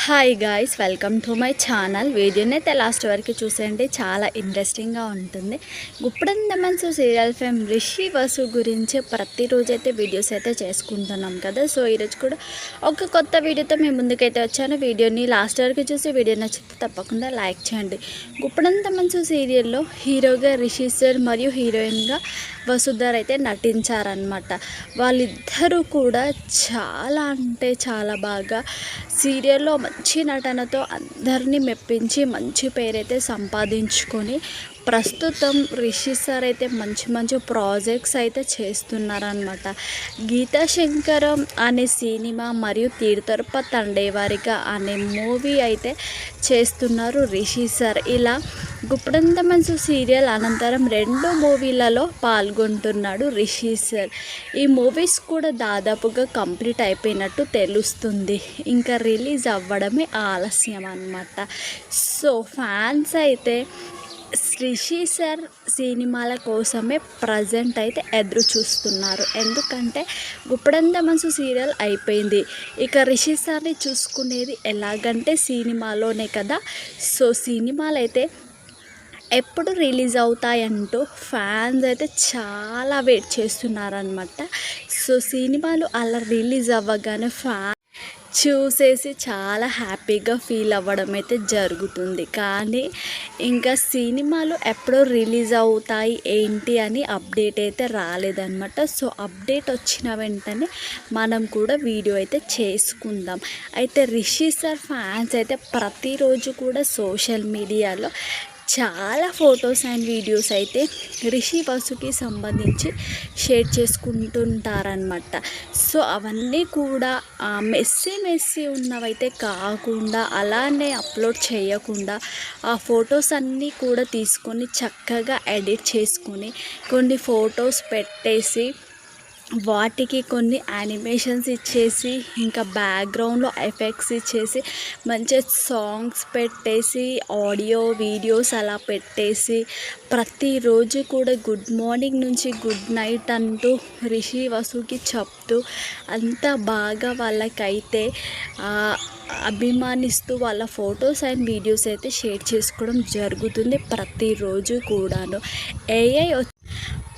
Hi guys, welcome to my channel. వీడియోని అయితే last వరకు చూసేయండి, చాలా ఇంట్రెస్టింగ్గా ఉంటుంది. గుప్పడంత మనసు సీరియల్ ఫేమ్ రిషి వసు గురించి ప్రతిరోజు అయితే వీడియోస్ అయితే చేసుకుంటున్నాం కదా. సో ఈరోజు కూడా ఒక కొత్త వీడియోతో మేము ముందుకైతే వచ్చాను. వీడియోని లాస్ట్ వరకు చూసి వీడియో నచ్చితే తప్పకుండా లైక్ చేయండి. గుప్పడంత మనసు సీరియల్లో హీరోగా రిషి సార్ మరియు హీరోయిన్గా వసుధర అయితే నటించారనమాట. వాళ్ళిద్దరూ కూడా చాలా అంటే చాలా బాగా సీరియల్లో మంచి నటనతో అందరినీ మెప్పించి మంచి పేరైతే సంపాదించుకొని ప్రస్తుతం రిషి సార్ అయితే మంచి మంచి ప్రాజెక్ట్స్ అయితే చేస్తున్నారనమాట. గీతా శంకరం అనే సినిమా మరియు తీర్థరప తండేవారిక అనే మూవీ అయితే చేస్తున్నారు రిషి సార్. ఇలా గుప్పడంత మనసు సీరియల్ అనంతరం 2 మూవీలలో పాల్గొంటున్నాడు రిషి సార్. ఈ మూవీస్ కూడా దాదాపుగా కంప్లీట్ అయిపోయినట్టు తెలుస్తుంది, ఇంకా రిలీజ్ అవ్వడమే ఆలస్యం అన్నమాట. సో ఫ్యాన్స్ అయితే రిషి సార్ సినిమాల కోసమే ప్రజెంట్ అయితే ఎదురు చూస్తున్నారు. ఎందుకంటే గుప్పడంత మనసు సీరియల్ అయిపోయింది, ఇక రిషి సార్ని చూసుకునేది ఎలాగంటే సినిమాలోనే కదా. సో సినిమాలు అయితే ఎప్పుడు రిలీజ్ అవుతాయంటూ ఫ్యాన్స్ అయితే చాలా వెయిట్ చేస్తున్నారనమాట. సో సినిమాలు అలా రిలీజ్ అవ్వగానే చూసేసి చాలా హ్యాపీగా ఫీల్ అవ్వడం అయితే జరుగుతుంది. కానీ ఇంకా సినిమాలు ఎప్పుడో రిలీజ్ అవుతాయి ఏంటి అని అప్డేట్ అయితే రాలేదన్నమాట. సో అప్డేట్ వచ్చిన వెంటనే మనం కూడా వీడియో అయితే చేసుకుందాం. అయితే రిషి సార్ ఫ్యాన్స్ అయితే ప్రతిరోజు కూడా సోషల్ మీడియాలో చాలా ఫొటోస్ అండ్ వీడియోస్ అయితే రిషి వసుకి సంబంధించి షేర్ చేసుకుంటుంటారనమాట. సో అవన్నీ కూడా మెస్సీ ఉన్నవైతే కాకుండా అలానే అప్లోడ్ చేయకుండా ఆ ఫొటోస్ అన్నీ కూడా తీసుకొని చక్కగా ఎడిట్ చేసుకొని కొన్ని ఫొటోస్ పెట్టేసి వాటికి కొన్ని యానిమేషన్స్ ఇచ్చేసి ఇంకా బ్యాక్గ్రౌండ్లో ఎఫెక్ట్స్ ఇచ్చేసి మంచి సాంగ్స్ పెట్టేసి ఆడియో వీడియోస్ అలా పెట్టేసి ప్రతిరోజు కూడా గుడ్ మార్నింగ్ నుంచి గుడ్ నైట్ అంటూ రిషి వసుకి చెప్తూ అంత బాగా వాళ్ళకైతే అభిమానిస్తూ వాళ్ళ ఫొటోస్ అండ్ వీడియోస్ అయితే షేర్ చేసుకోవడం జరుగుతుంది ప్రతిరోజు కూడాను.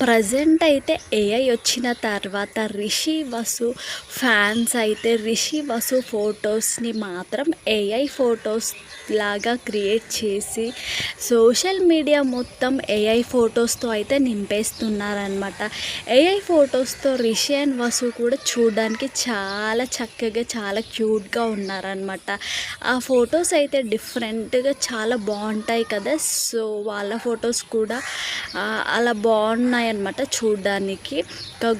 ప్రజెంట్ అయితే ఏఐ వచ్చిన తర్వాత రిషి వసు ఫ్యాన్స్ అయితే రిషి వసు ఫొటోస్ని మాత్రం ఏఐ ఫొటోస్ లాగా క్రియేట్ చేసి సోషల్ మీడియా మొత్తం ఏఐ ఫొటోస్తో అయితే నింపేస్తున్నారనమాట. ఏఐ ఫొటోస్తో రిషి అండ్ వసు కూడా చూడడానికి చాలా చక్కగా చాలా క్యూట్గా ఉన్నారనమాట. ఆ ఫొటోస్ అయితే డిఫరెంట్గా చాలా బాగుంటాయి కదా. సో వాళ్ళ ఫొటోస్ కూడా అలా బాగున్నాయి అన్నమాట చూడడానికి.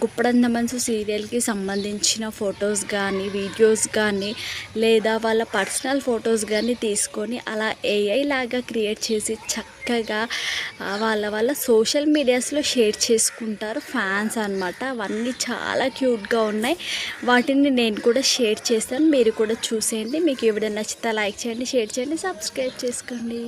గుప్పడంత మనసు సీరియల్కి సంబంధించిన ఫొటోస్ కానీ వీడియోస్ కానీ లేదా వాళ్ళ పర్సనల్ ఫొటోస్ కానీ తీసుకొని అలా ఏఐ లాగా క్రియేట్ చేసి చక్కగా వాళ్ళ సోషల్ మీడియాస్లో షేర్ చేసుకుంటారు ఫ్యాన్స్ అన్నమాట. అవన్నీ చాలా క్యూట్గా ఉన్నాయి, వాటిని నేను కూడా షేర్ చేస్తాను, మీరు కూడా చూసేయండి. మీకు ఈ వీడియో నచ్చితే లైక్ చేయండి, షేర్ చేయండి, సబ్స్క్రైబ్ చేసుకోండి.